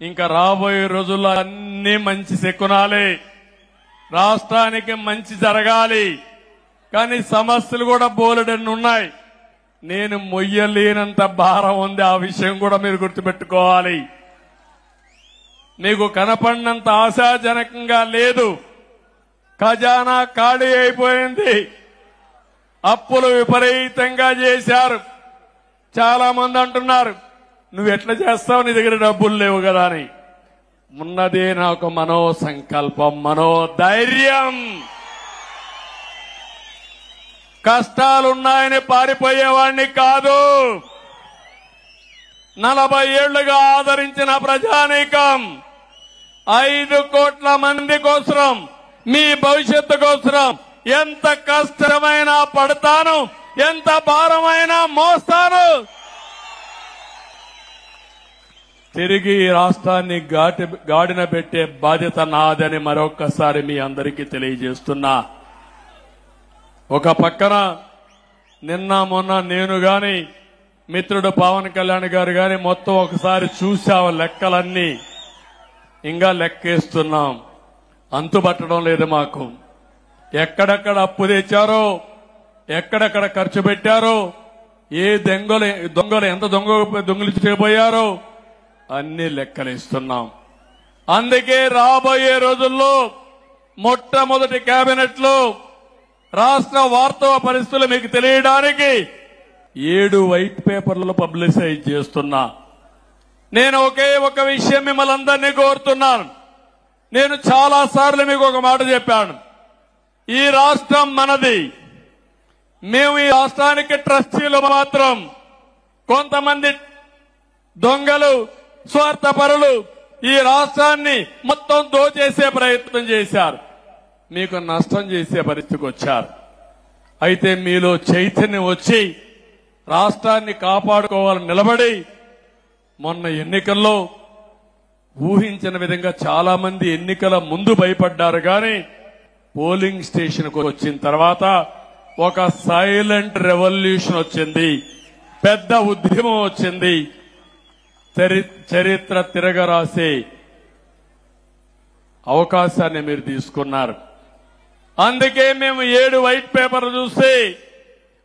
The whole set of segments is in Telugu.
ఇంకా రాబోయే రోజుల్లో అన్ని మంచి శకునాలే, రాష్ట్రానికి మంచి జరగాలి. కానీ సమస్యలు కూడా బోలెడన్ని ఉన్నాయి. నేను మొయ్యలేనంత భారం ఉంది, ఆ విషయం కూడా మీరు గుర్తుపెట్టుకోవాలి. మీకు కనపడినంత ఆశాజనకంగా లేదు. ఖజానా ఖాళీ అయిపోయింది. అప్పులు విపరీతంగా చేశారు. చాలా మంది అంటున్నారు, నువ్వు ఎట్లా చేస్తావు, నీ దగ్గర డబ్బులు లేవు కదా అని. ఉన్నదే నాకు మనో సంకల్పం, మనోధైర్యం. కష్టాలున్నాయని పారిపోయేవాణ్ణి కాదు. 40 ఏళ్లుగా ఆదరించిన ప్రజానీకం 5 కోట్ల మంది కోసం, మీ భవిష్యత్తు కోసం ఎంత కష్టమైనా పడతాను, ఎంత భారమైనా మోస్తాను. తిరిగి ఈ రాష్ట్రాన్ని గాడిన పెట్టే బాధ్యత నాదని మరొక్కసారి మీ అందరికీ తెలియజేస్తున్నా. ఒక పక్కన నిన్న మొన్న నేను గాని మిత్రుడు పవన్ కళ్యాణ్ గారు గాని మొత్తం ఒకసారి చూసాం లెక్కలన్నీ. ఇంకా లెక్కేస్తున్నాం, అంతుపట్టడం లేదు మాకు. ఎక్కడెక్కడ అప్పు తెచ్చారో, ఎక్కడెక్కడ ఖర్చు పెట్టారో, ఏ దొంగలు ఎంత దొంగిలించకపోయారో అన్ని లెక్కలిస్తున్నాం. అందుకే రాబోయే రోజుల్లో మొట్టమొదటి కేబినెట్ లో రాష్ట్ర వాస్తవ పరిస్థితులు మీకు తెలియడానికి 7 వైట్ పేపర్లు పబ్లిసైజ్ చేస్తున్నా. నేను ఒకే ఒక విషయం మిమ్మల్ని అందరినీ కోరుతున్నాను. నేను చాలా సార్లు మీకు ఒక మాట చెప్పాను, ఈ రాష్ట్రం మనది. మేము ఈ రాష్ట్రానికి ట్రస్టీలు మాత్రం. కొంతమంది దొంగలు, స్వార్థపరులు ఈ రాష్ట్రాన్ని మొత్తం దోచేసే ప్రయత్నం చేశారు, మీకు నష్టం చేసే పరిస్థితికి వచ్చారు. అయితే మీలో చైతన్యం వచ్చి రాష్ట్రాన్ని కాపాడుకోవాలని నిలబడి మొన్న ఎన్నికల్లో ఊహించిన విధంగా చాలా మంది ఎన్నికల ముందు భయపడ్డారు. కానీ పోలింగ్ స్టేషన్ కు వచ్చిన తర్వాత ఒక సైలెంట్ రెవల్యూషన్ వచ్చింది, పెద్ద ఉద్యమం వచ్చింది. చరిత్ర తిరగరాసే అవకాశాన్ని మీరు తీసుకున్నారు. అందుకే మేము 7 వైట్ పేపర్లు చూసి,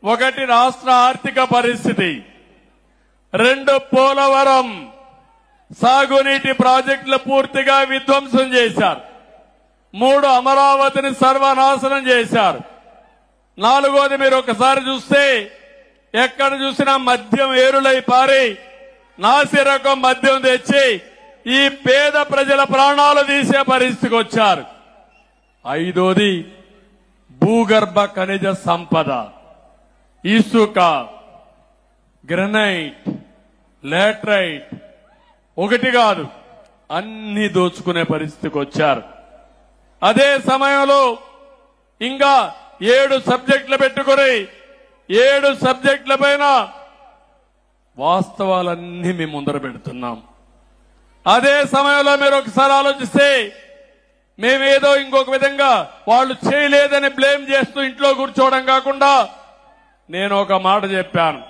1 రాష్ట్ర ఆర్థిక పరిస్థితి, 2 పోలవరం సాగునీటి ప్రాజెక్టులు పూర్తిగా విధ్వంసం చేశారు, 3 అమరావతిని సర్వనాశనం చేశారు, 4వది మీరు ఒకసారి చూస్తే ఎక్కడ చూసినా మద్యం ఏరులై పారి నాసిరకం మద్యం తెచ్చి ఈ పేద ప్రజల ప్రాణాలు తీసే పరిస్థితికి వచ్చారు. 5వది భూగర్భ ఖనిజ సంపద, ఇసుక, గ్రనైట్, లాటరైట్, ఒకటి కాదు అన్ని దోచుకునే పరిస్థితికి వచ్చారు. అదే సమయంలో ఇంకా 7 సబ్జెక్టులు పెట్టుకుని 7 సబ్జెక్టుల పైన వాస్తవాలన్నీ మేము ముందర పెడుతున్నాం. అదే సమయంలో మీరు ఒకసారి ఆలోచిస్తే మేమేదో ఇంకొక విధంగా వాళ్ళు చేయలేదని బ్లేమ్ చేస్తూ ఇంట్లో కూర్చోవడం కాకుండా నేను ఒక మాట చెప్పాను,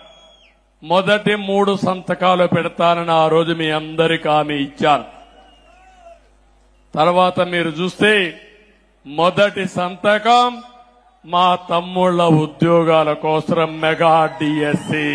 మొదటి 3 సంతకాలు పెడతానని ఆ రోజు మీ అందరికీ హామీ ఇచ్చాను. తర్వాత మీరు చూస్తే మొదటి సంతకం మా తమ్ముళ్ల ఉద్యోగాల కోసం మెగా డిఎస్సి.